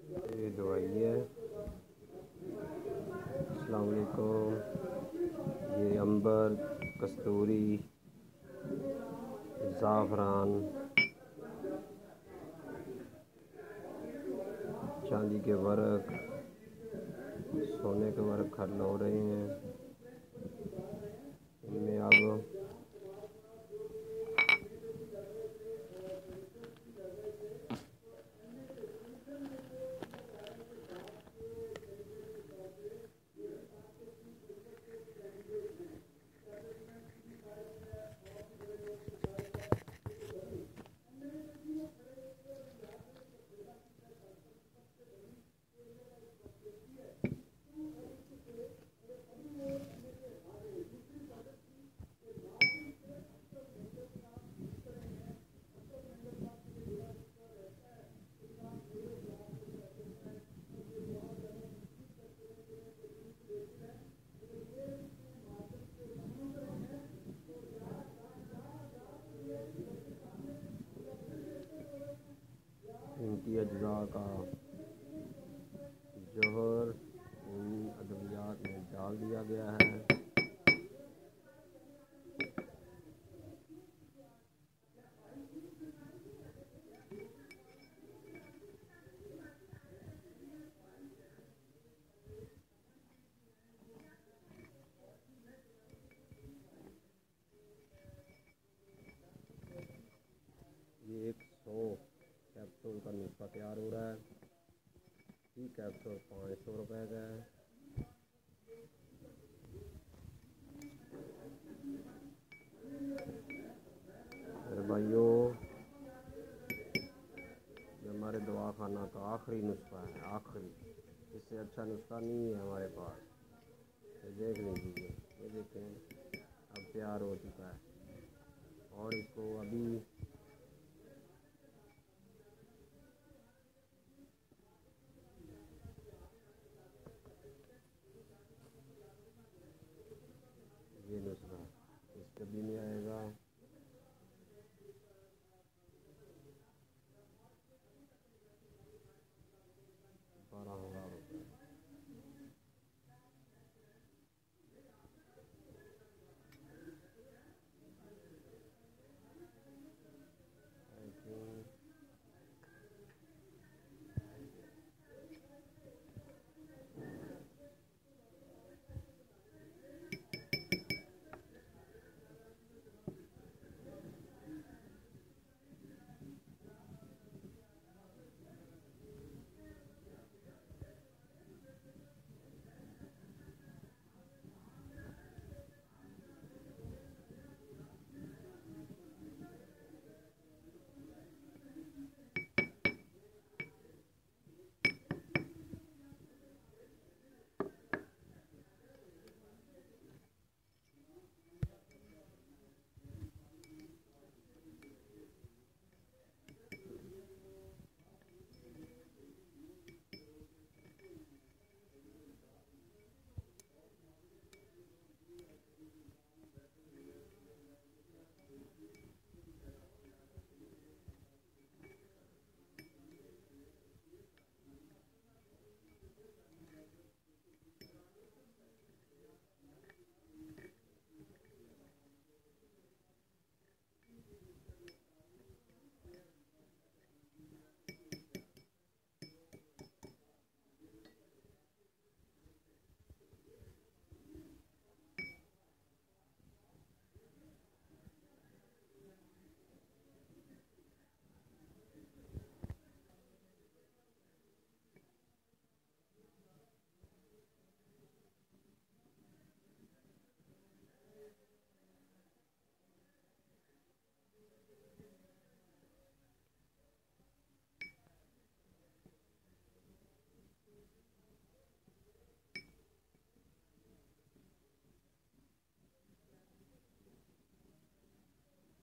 ये दवाई है। अस्सलाम वालेकुम। ये अंबर, कस्तूरी, ज़ाफ़रान, चांदी के वर्क, सोने के वर्क खत्म हो रहे हैं। इनमें अब इनकी अज्जा का जौहर इन अद्वियात में डाल दिया गया है। ये 100 कैप्सूल का नुस्खा तैयार हो रहा है। ये कैप्सूल 500 रुपये का है। भाइयों, ये हमारे दवाखाना का आखिरी नुस्खा है, आखिरी। इससे अच्छा नुस्खा नहीं है हमारे पास। ये देख लीजिए, ये देखें अब तैयार हो चुका है और इसको अभी